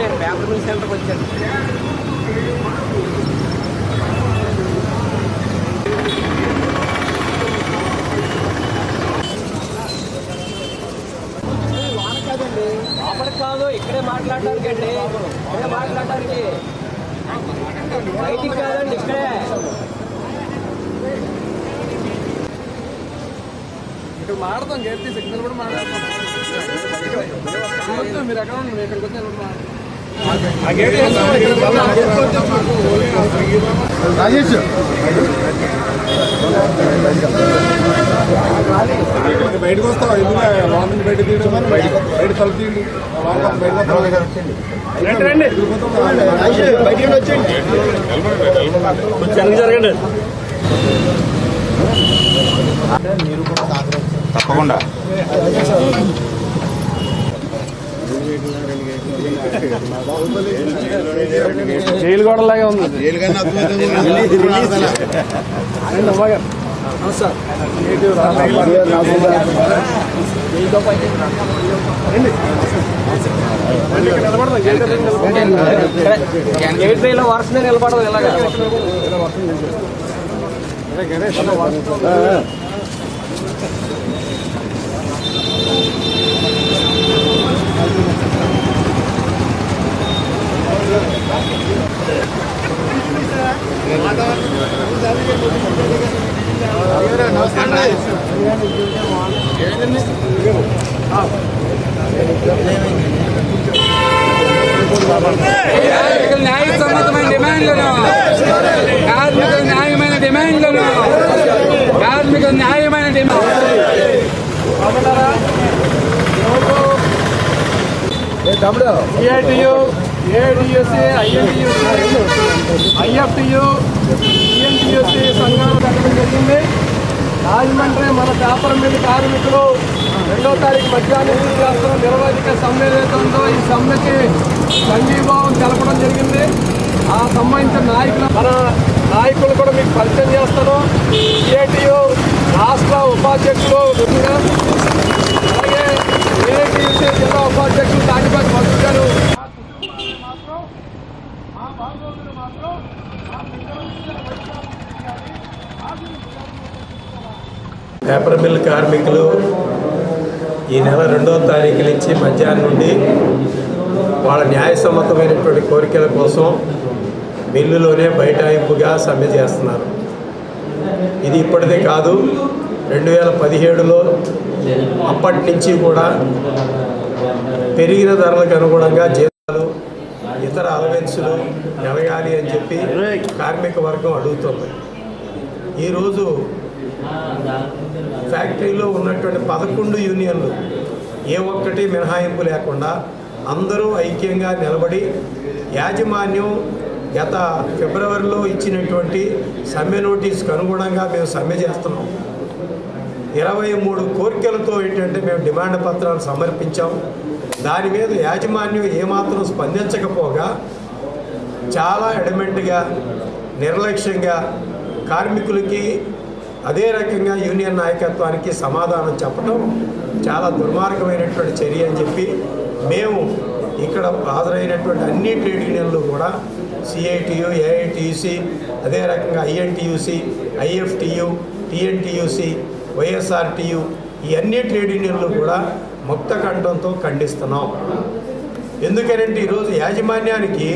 నేను paper mill సెంటర్కి వచ్చాను. లోపలికి కాదు, ఇక్కడే మాట్లాడడానికి అండి. ఇక్కడే మాట్లాడడానికి, బయటికి కాదండి, ఇక్కడే. ఇక్కడ మాట్లాడతాం, గేట్ సిగ్నల్ కూడా మాట్లాడతాం. మీరు ఎక్కడ ఉన్నారు? ఇక్కడికి వచ్చి రాజేష్ బయటకు వస్తావా? ఎందుకు లోపలికి బయట తీయడం, బయట తలుపు తీయండి. బయట వచ్చేయండి, జరగండి. మీరు కూడా తప్పకుండా జైలు కూడా లాగే ఉంది. గేట్ రైలో వర్షమే నిలబడదు. ఇలాగా న్యాయసమ్మతమైన డిమాండ్లను, కార్మిక న్యాయమైన డిమాండ్లను, కార్మిక న్యాయమైన demand CITU, AITUC, INTUC, IFTU, TNTUC సంఘాలు పెట్టడం జరిగింది. రాజమండ్రి మన పేపర్ మిల్ కార్మికులు 2వ తారీఖు మధ్యాహ్నం చేస్తున్న నిరవధిక సమ్మె ఏదైతుందో ఈ సమ్మెకి సంఘీభావం తెలపడం జరిగింది. ఆ సంబంధించిన మన నాయకులు కూడా మీకు పరిచయం చేస్తాను. సిఐటియు రాష్ట్ర ఉపాధ్యక్షులు, అలాగే ఏఐటియుసి జిల్లా ఉపాధ్యక్షులు తాటిపాటి మధు గారు. పేపర్ మిల్ కార్మికులు ఈ నెల 2వ తారీఖు నుంచి మధ్యాహ్నం నుండి వాళ్ళ న్యాయసమ్మతమైనటువంటి కోరికల కోసం మిల్లులోనే బైఠాయింపుగా సమ్మె చేస్తున్నారు. ఇది ఇప్పటిదే కాదు, 2017లో అప్పటి నుంచి కూడా పెరిగిన ధరలకు అనుగుణంగా జీతాలు, ఇతర అలవెన్సులు నెలగాలి అని చెప్పి కార్మిక వర్గం అడుగుతుంది. ఈరోజు ఫ్యాక్టరీలో ఉన్నటువంటి 11 యూనియన్లు ఏ ఒక్కటి మినహాయింపు లేకుండా అందరూ ఐక్యంగా నిలబడి యాజమాన్యం గత ఫిబ్రవరిలో ఇచ్చినటువంటి సమ్మె నోటీసుకు అనుగుణంగా మేము సమ్మె చేస్తున్నాం. 23 కోరికలతో ఏంటంటే మేము డిమాండ్ పత్రాలు సమర్పించాం. దాని మీద యాజమాన్యం ఏమాత్రం స్పందించకపోగా చాలా ఎడమెంట్గా, నిర్లక్ష్యంగా కార్మికులకి అదే రకంగా యూనియన్ నాయకత్వానికి సమాధానం చెప్పడం చాలా దుర్మార్గమైనటువంటి చర్య అని చెప్పి మేము ఇక్కడ హాజరైనటువంటి అన్ని ట్రేడ్ యూనియన్లు కూడా సిఐటియు, ఏఐటియుసి, అదే రకంగా ఐఎన్టీయూసి, ఐఎఫ్టియు, టిఎన్టీయూసి, వైఎస్ఆర్టియు ఈ అన్ని ట్రేడ్ యూనియన్లు కూడా ముక్త కంఠంతో ఖండిస్తున్నాం. ఎందుకంటే ఈరోజు యాజమాన్యానికి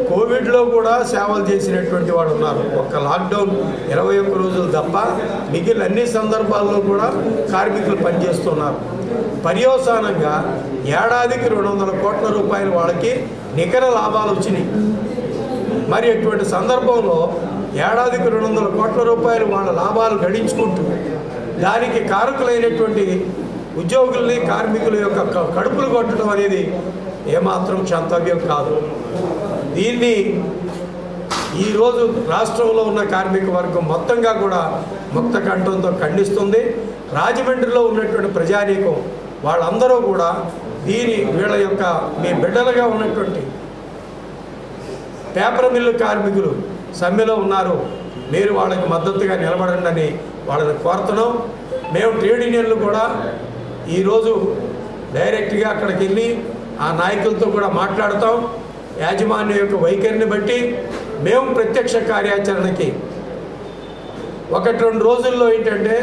కోవిడ్లో కూడా సేవలు చేసినటువంటి వాడు ఉన్నారు. ఒక్క లాక్డౌన్ 21 రోజులు తప్ప మిగిలిన అన్ని సందర్భాల్లో కూడా కార్మికులు పనిచేస్తున్నారు. పర్యవసానంగా ఏడాదికి 200 కోట్ల రూపాయలు వాళ్ళకి నికర లాభాలు వచ్చినాయి. మరి అటువంటి సందర్భంలో ఏడాదికి 200 కోట్ల రూపాయలు వాళ్ళ లాభాలు గడించుకుంటూ దానికి కారకులైనటువంటి ఉద్యోగుల్ని, కార్మికుల యొక్క కడుపులు కొట్టడం అనేది ఏమాత్రం క్షంతవ్యం కాదు. దీన్ని ఈరోజు రాష్ట్రంలో ఉన్న కార్మిక వర్గం మొత్తంగా కూడా ముక్త కంఠంతో ఖండిస్తుంది. రాజమండ్రిలో ఉన్నటువంటి ప్రజానీకం వాళ్ళందరూ కూడా వీళ్ళ యొక్క మీ బిడ్డలుగా ఉన్నటువంటి పేపర్ మిల్లు కార్మికులు సమ్మెలో ఉన్నారు, మీరు వాళ్ళకి మద్దతుగా నిలబడండి అని వాళ్ళని కోరుతున్నాం. మేము ట్రేడ్ యూనియన్లు కూడా ఈరోజు డైరెక్ట్గా అక్కడికి వెళ్ళి ఆ నాయకులతో కూడా మాట్లాడతాం. యాజమాన్యం యొక్క వైఖరిని బట్టి మేము ప్రత్యక్ష కార్యాచరణకి 1-2 రోజుల్లో ఏంటంటే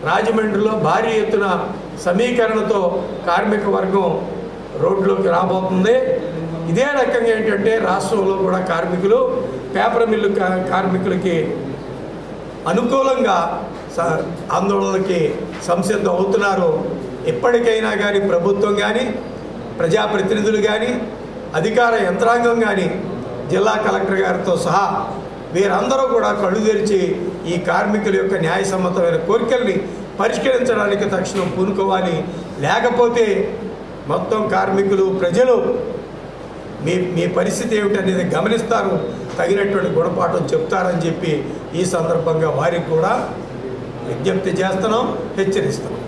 రాజమండ్రిలో భారీ ఎత్తున సమీకరణతో కార్మిక వర్గం రోడ్లోకి రాబోతుంది. ఇదే రకంగా ఏంటంటే రాష్ట్రంలో కూడా కార్మికులు పేపర్ మిల్లు కార్మికులకి అనుకూలంగా ఆందోళనలకి సంసిద్ధం అవుతున్నారు. ఎప్పటికైనా కానీ ప్రభుత్వం కానీ ప్రజాప్రతినిధులు కానీ అధికార యంత్రాంగం కానీ జిల్లా కలెక్టర్ గారితో సహా వీరందరూ కూడా కళ్ళు తెరిచి ఈ కార్మికుల యొక్క న్యాయసమ్మతమైన కోరికల్ని పరిష్కరించడానికి తక్షణం పూనుకోవాలి. లేకపోతే మొత్తం కార్మికులు ప్రజలు మీ పరిస్థితి ఏమిటనేది గమనిస్తారు, తగినటువంటి గుణపాఠం చెప్తారని చెప్పి ఈ సందర్భంగా వారికి కూడా విజ్ఞప్తి చేస్తున్నాం, హెచ్చరిస్తున్నాం.